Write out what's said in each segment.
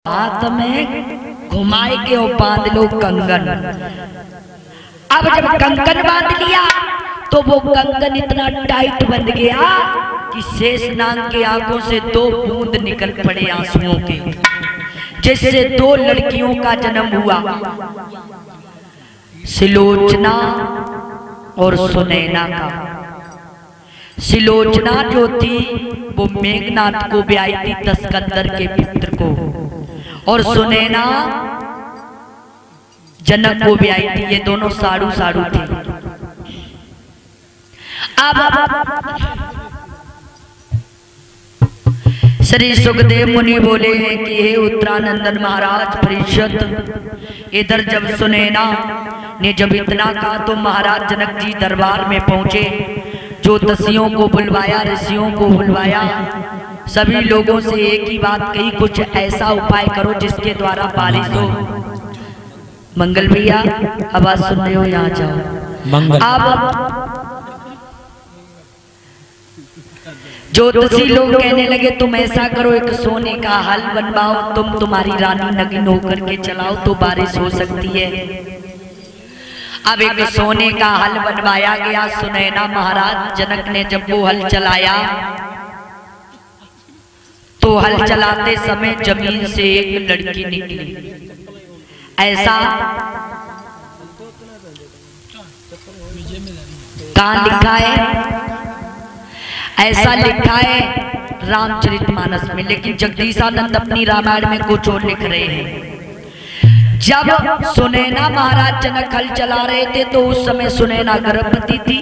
हाथ में घुमाए के और बांध लो कंगन। अब जब कंगन बांध लिया तो वो कंगन इतना टाइट बंध गया कि शेषनाग के आंखों से 2 बूंद निकल पड़े आंसुओं के, जिससे 2 लड़कियों का जन्म हुआ, सिलोचना और सुनैना का। सिलोचना जो थी वो मेघनाथ को ब्याई थी, तस्कंदर के पुत्र को, और सुनैना जनक को ब्याई थी। ये दोनों साड़ू साड़ू थे। अब श्री सुखदेव मुनि बोले हैं कि हे उत्तरानंदन महाराज परिषद, इधर जब सुनैना ने जब इतना कहा तो महाराज जनक जी दरबार में पहुंचे। ज्योतिषियों को बुलवाया, ऋषियों को बुलवाया, सभी लोगों से एक ही बात कही, कुछ ऐसा उपाय करो जिसके द्वारा बारिश हो। मंगल भैया आवाज सुन रहे हो, यहाँ जाओ। मंगल। अब ज्योतिषी लोग कहने लगे तुम ऐसा करो, एक सोने का हल बनवाओ, तुम तुम्हारी रानी नगिन होकर के चलाओ तो बारिश हो सकती है। अब एक सोने का हल बनवाया गया। सुनैना महाराज जनक ने जब वो हल चलाया तो हल चलाते समय जमीन से एक लड़की निकली। ऐसा कहाँ लिखा है? ऐसा लिखा है रामचरितमानस में, लेकिन जगदीशानंद अपनी रामायण में कुछ और लिख रहे हैं। जब सुनैना महाराज जनक हल चला रहे थे तो उस समय सुनैना गर्भवती थी।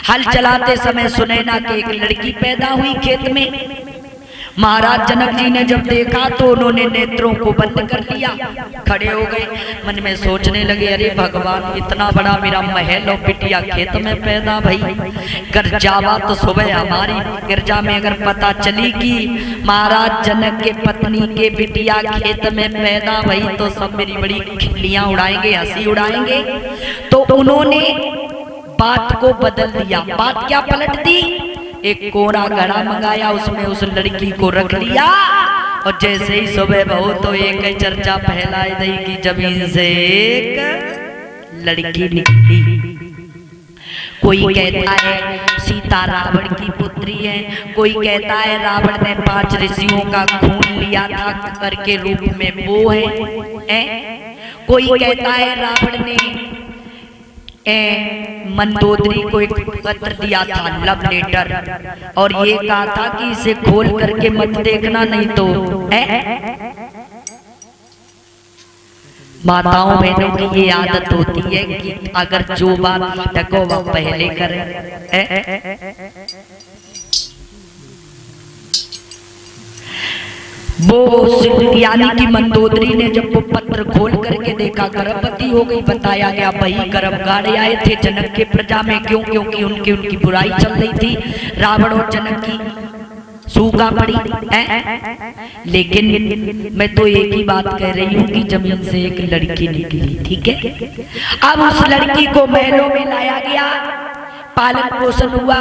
हल चलाते समय सुनैना की एक लड़की पैदा हुई खेत में। महाराज जनक जी ने जब देखा तो उन्होंने नेत्रों को बंद कर लिया, खड़े हो गए, मन में सोचने लगे अरे भगवान, इतना बड़ा मेरा महल और बिटिया खेत में पैदा भई। कर जावा तो सुबह हमारी गिरजा में अगर पता चली कि महाराज जनक के पत्नी के बिटिया खेत में पैदा भई तो सब मेरी बड़ी खिल्लियां उड़ाएंगे, हंसी उड़ाएंगे। तो उन्होंने बात को बदल दिया। बात क्या पलट दी? एक कोरा घड़ा मंगाया, उसमें उस लड़की को रख लिया और जैसे ही सुबह बहु तो एक चर्चा फैलाई गई कि जमीन से एक लड़की निकली। कोई कहता है सीता रावण की पुत्री है, कोई कहता है रावण ने 5 ऋषियों का खून लिया था करके रूप में वो है। कोई कहता है रावण ने मंदोदरी को एक पत्र दिया था, लव लेटर, और ये कहा था कि इसे खोल करके मत देखना नहीं तो माताओं बहनों की ये आदत होती है कि अगर जो बात टको वह पहले करें। वो यानी कि मंदोदरी ने जब वो पत्र खोल करके देखा, गर्भवती हो गई। बताया गया वही गर्भ गाड़े आए थे जनक के प्रजा में। क्यों? क्योंकि उनकी बुराई चल रही थी, रावण और जनक की सूखा पड़ी। लेकिन मैं तो एक ही बात कह रही हूँ कि जमीन से एक लड़की निकली, ठीक है। अब उस लड़की को महलों में लाया गया, पालन पोषण हुआ।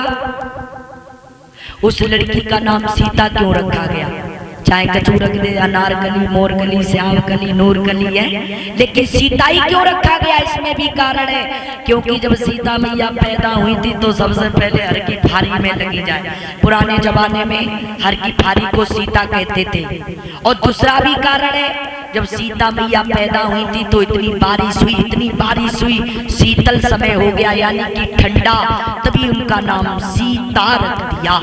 उस लड़की का नाम सीता क्यों रखा गया? चाहे कचू रख दे, अनारकली, मोरकली, श्यामकली, नूरकली है, लेकिन सीता ही क्यों रखा गया? इसमें भी कारण है, क्योंकि जब सीता मैया पैदा हुई थी तो सबसे पहले हर की फारी में लगी जाए। पुराने जमाने में हर की फारी को सीता कहते थे। और दूसरा भी कारण है, जब सीता मैया पैदा हुई थी तो इतनी बारिश हुई, इतनी बारिश हुई, शीतल समय हो गया यानी कि ठंडा, तभी उनका नाम सीता रख दिया।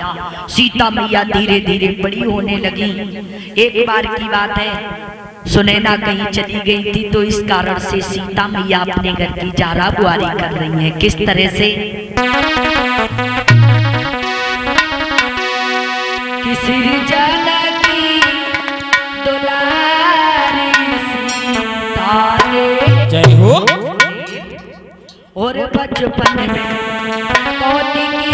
सीता मैया धीरे धीरे बड़ी होने लगी। एक बार की बात है, सुनैना कहीं चली गई थी तो इस कारण से सीता मैया अपने घर की जारा बुआरी कर रही हैं। किस तरह से? किसी जानकी दुलारी सीता रे, जय हो। और बचपन में मोती की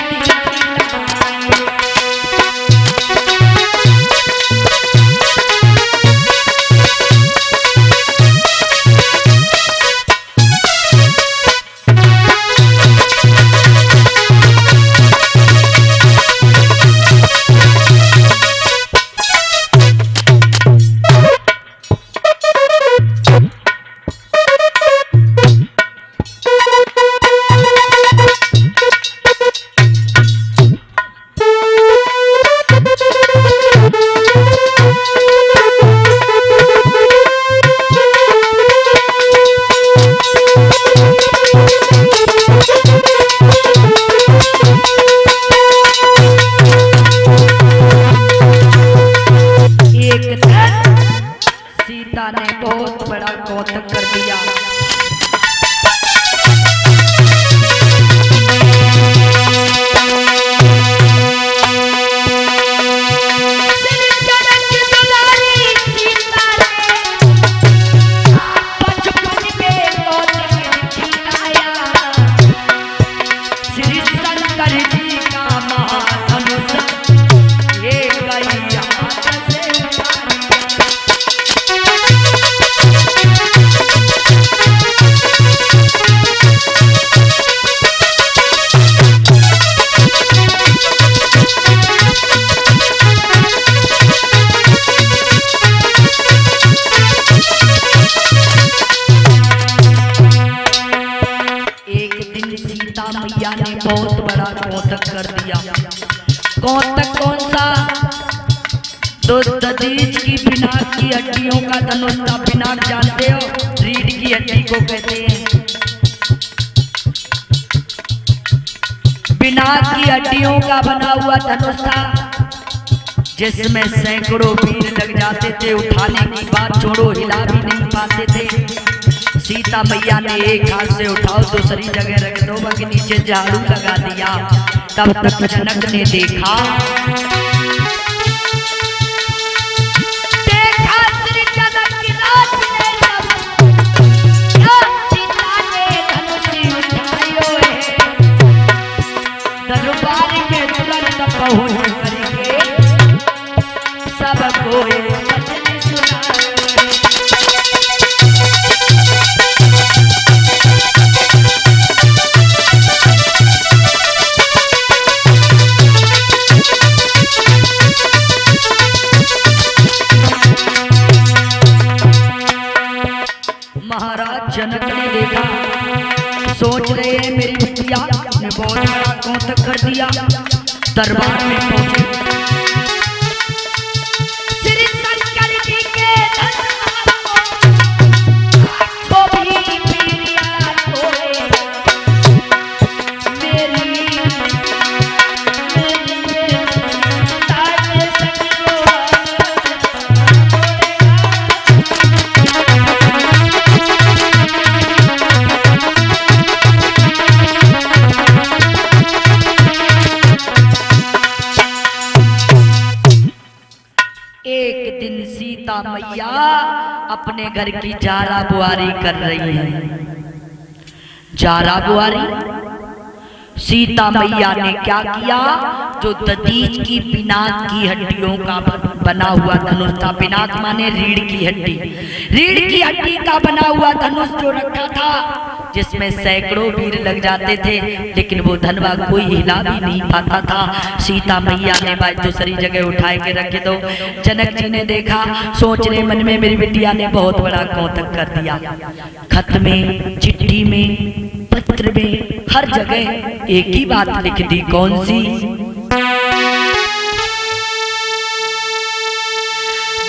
कौन सा? तो ददीज की पिनाक की हड्डियों का धनुष था। पिनाक जानते हो? रीढ़ की हड्डी को कहते हैं। पिनाक की हड्डियों का बना हुआ धनुष था, जिसमें सैकड़ों वीर लग जाते थे। उठाने की बात छोड़ो, हिला भी नहीं पाते थे। सीता मैया ने एक हाथ से उठाओ, दूसरी जगह रख दो, बाकी नीचे झाड़ू लगा दिया। तब तक जनक ने देखा श्री जनक की रात ने जब सीता ने धनुष उठायो है, दरबार में तुरंत पहुंच करके सबको वचन सुनायो है। महाराज जनक ने देखा, सोच रहे हैं मेरी बिटिया ने बहुत बड़ा कौतक कर दिया। दरबार में पहुंचे, श्री शंकर जी के तो भी प्रिया होए मेरी एक दिन सीता मैया अपने घर की जारा बुआरी कर रही है। जारा बुआरी सीता मैया ने क्या किया? जो ददीज की पिनाक की हड्डियों का बना हुआ धनुष था, पिनाक माने रीढ़ की हड्डी, रीढ़ की हड्डी का बना हुआ धनुष जो रखा था, जिसमें सैकड़ों वीर लग जाते थे, लेकिन वो धनवा कोई हिला भी नहीं पाता था। सीता मैया ने भाई दूसरी जगह उठाए के रखे दो। जनक जी ने देखा, सोच रहे मन में मेरी बिटिया ने बहुत बड़ा कौतक कर दिया। खत में, चिट्ठी में, पत्र में, हर जगह एक ही बात लिख दी। कौन सी?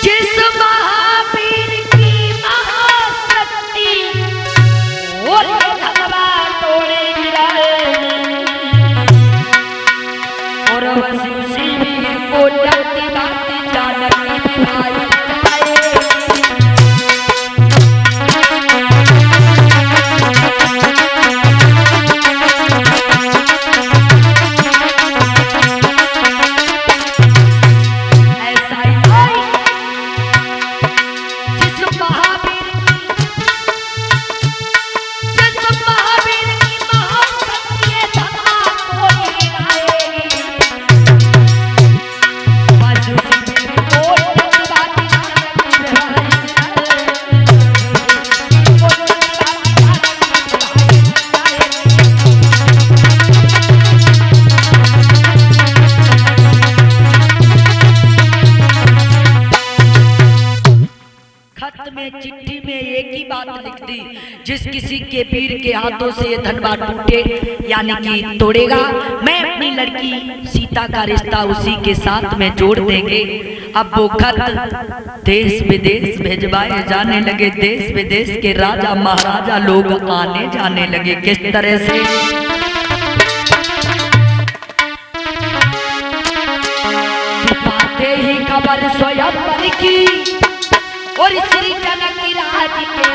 जिस महावीर की महाशक्ति और भगवान तोड़े गिराए, और बस उसी को डरती बाती जानकी भाई चिट्ठी में एक ही बात लिख दी, जिस किसी के वीर के हाथों से ये धनवा टूटे यानी कि तोड़ेगा, मैं अपनी लड़की सीता का रिश्ता उसी के साथ में जोड़ देंगे। अब वो खत देश विदेश भेजवाए जाने लगे। देश विदेश के राजा महाराजा लोग आने जाने लगे। किस तरह से? पाते ही खबर स्वयंवर की और श्री जनक राज के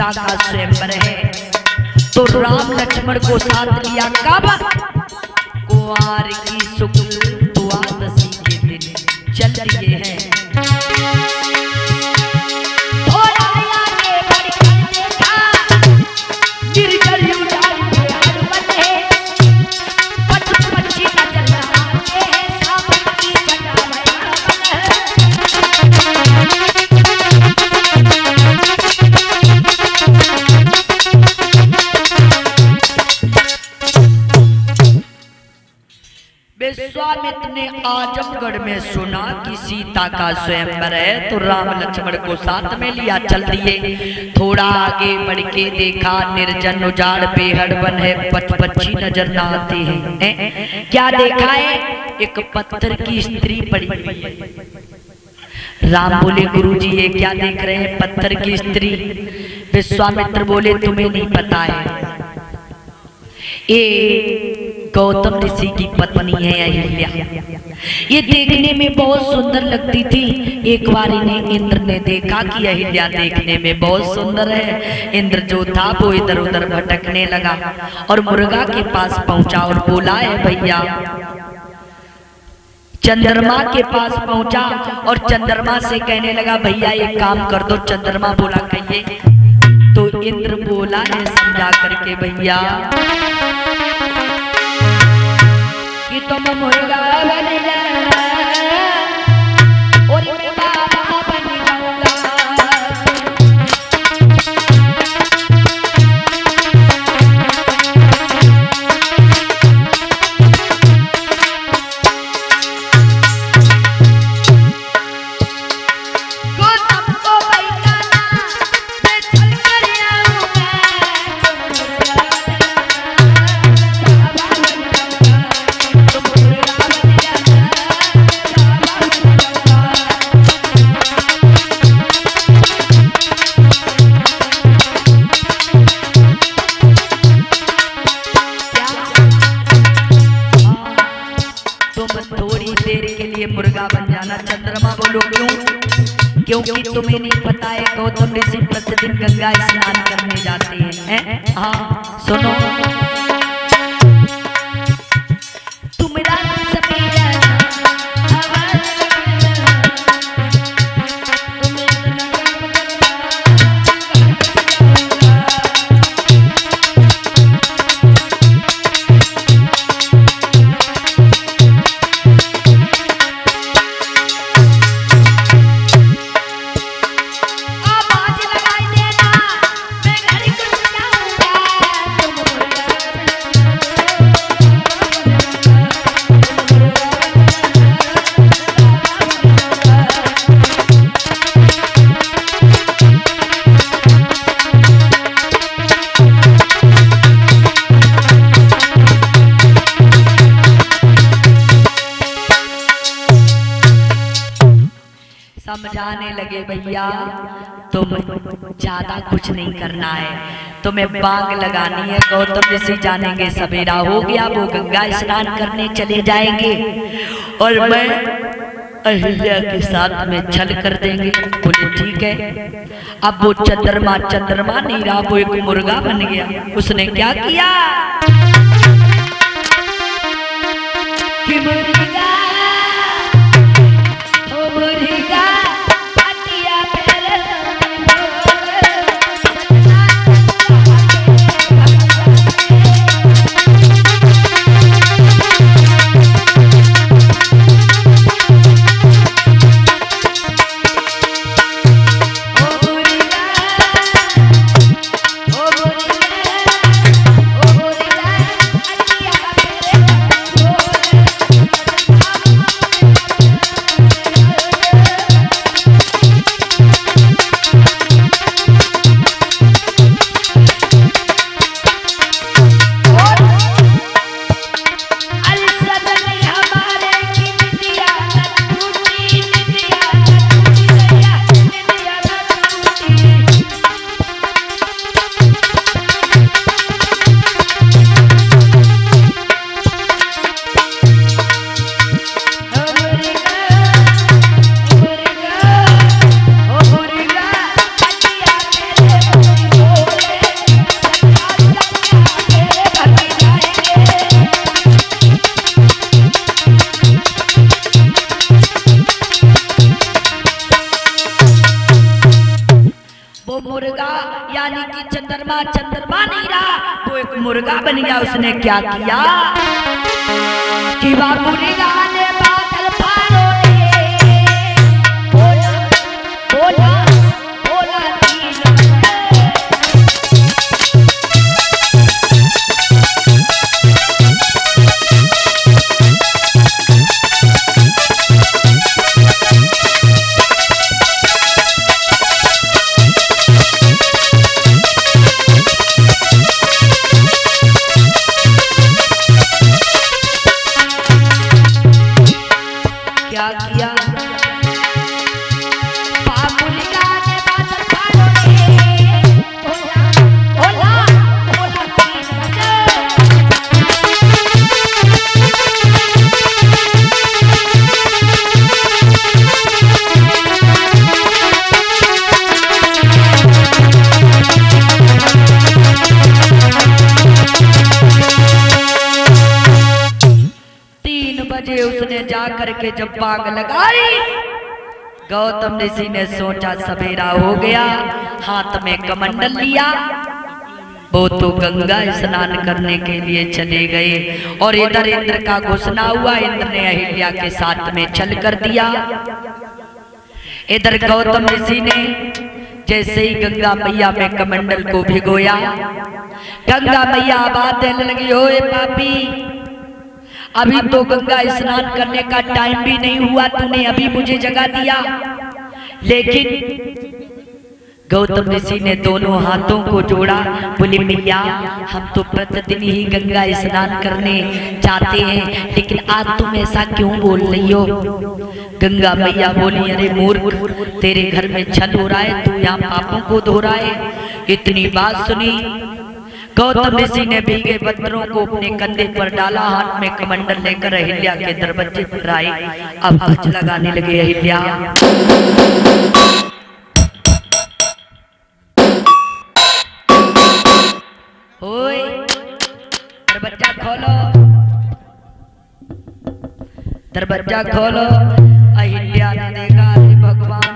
सीता का स्वयंवर है। तो राम लक्ष्मण को साथ लिया कब? कुंवार की शुक्ल द्वादशी के दिन चल दिए हैं। विश्वामित्र ने आजमगढ़ में सुना कि सीता का स्वयंवर है, तो राम लक्ष्मण को साथ में लिया चल दिए। थोड़ा आगे बढ़ के देखा निर्जन उजाड़ बेहड़ वन है, पक्षी नजर ना आते हैं। क्या देखा है? एक पत्थर की स्त्री पड़ी हुई है। राम बोले गुरुजी ये क्या देख रहे हैं? पत्थर की स्त्री। विश्वामित्र बोले तुम्हें नहीं पता है, ये गौतम ऋषि की पत्नी है अहिल्या। ये देखने में बहुत सुंदर लगती थी। एक बार इन्हें इंद्र ने देखा कि अहिल्या देखने में बहुत सुंदर है। इंद्र जो था वो इधर उधर भटकने लगा और मुर्गा के पास पहुंचा और बोला है भैया। चंद्रमा के पास पहुंचा और चंद्रमा से कहने लगा भैया एक काम कर दो। चंद्रमा बोला कहिए। तो इंद्र बोला है समझा करके भैया कि तुम मुर्गा बन जाना और मैं बाबा बन जाऊंगा। गौतम को बैठाना मैं चल कर आऊंगा। मुर्गा बन जाना। चंद्रमा बोलो क्यों? क्योंकि तुम्हें नहीं पता है गौतम ऋषि प्रतिदिन गंगा स्नान करने जाते हैं। हाँ सुनो, तुम्हारा समझाने लगे भैया तुम ज्यादा कुछ नहीं करना है, तुम्हें बांग लगानी है। गौतम ऋषि जानेंगे सवेरा हो गया, वो गंगा स्नान करने चले जाएंगे और मैं अहिल्या के साथ में छल कर देंगे। बोले ठीक है। अब वो चंद्रमा नहीं रहा, वो एक मुर्गा बन गया। उसने क्या किया कि मुर्गा चंद्रमा चंद्रमा नहीं रहा, वो एक मुर्गा बन गया। उसने क्या किया कि मुर्गा ने बादल फाड़ो रे, बोला बोला बोला उसने जा करके जब बाग लगाई, गौतम ऋषि ने सोचा सवेरा हो गया, हाथ में कमंडल लिया, वो तो गंगा स्नान करने के लिए चले गए। और इधर इंद्र का घोषणा हुआ, इंद्र ने अहिल्या के साथ में चल कर दिया। इधर गौतम ऋषि ने जैसे ही गंगा मैया में कमंडल को भिगोया, गंगा मैया आवाज देने लगी, ओए पापी, अभी तो गंगा स्नान करने का टाइम भी नहीं हुआ, तूने अभी मुझे जगा दिया। लेकिन गौतम ऋषि ने दोनों हाथों को जोड़ा, बोले मैया हम तो प्रतिदिन ही गंगा स्नान करने जाते हैं, लेकिन आज तुम ऐसा क्यों बोल रही हो। गंगा मैया बोली, अरे मूर्ख, तेरे घर में छल हो रहा है, तू यहाँ पापों को धो रहा है। इतनी बात सुनी, गौतम ऋषि ने भीगे पत्थरों को अपने कंधे पर डाला, हाथ में कमंडल लेकर अहिल्या के दरवाजे पर आए। अब हज लगाने लगे अहिल्या। ओए दरवाजा खोलो, दरवाजा खोलो। अहिल्या ने देखा, भगवान,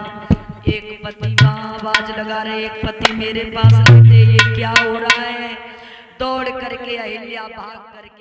एक पति वहां आवाज लगा रहे, एक पति मेरे पास रहते, ये क्या हो रहा है। दौड़ करके अहिल्या भाग करके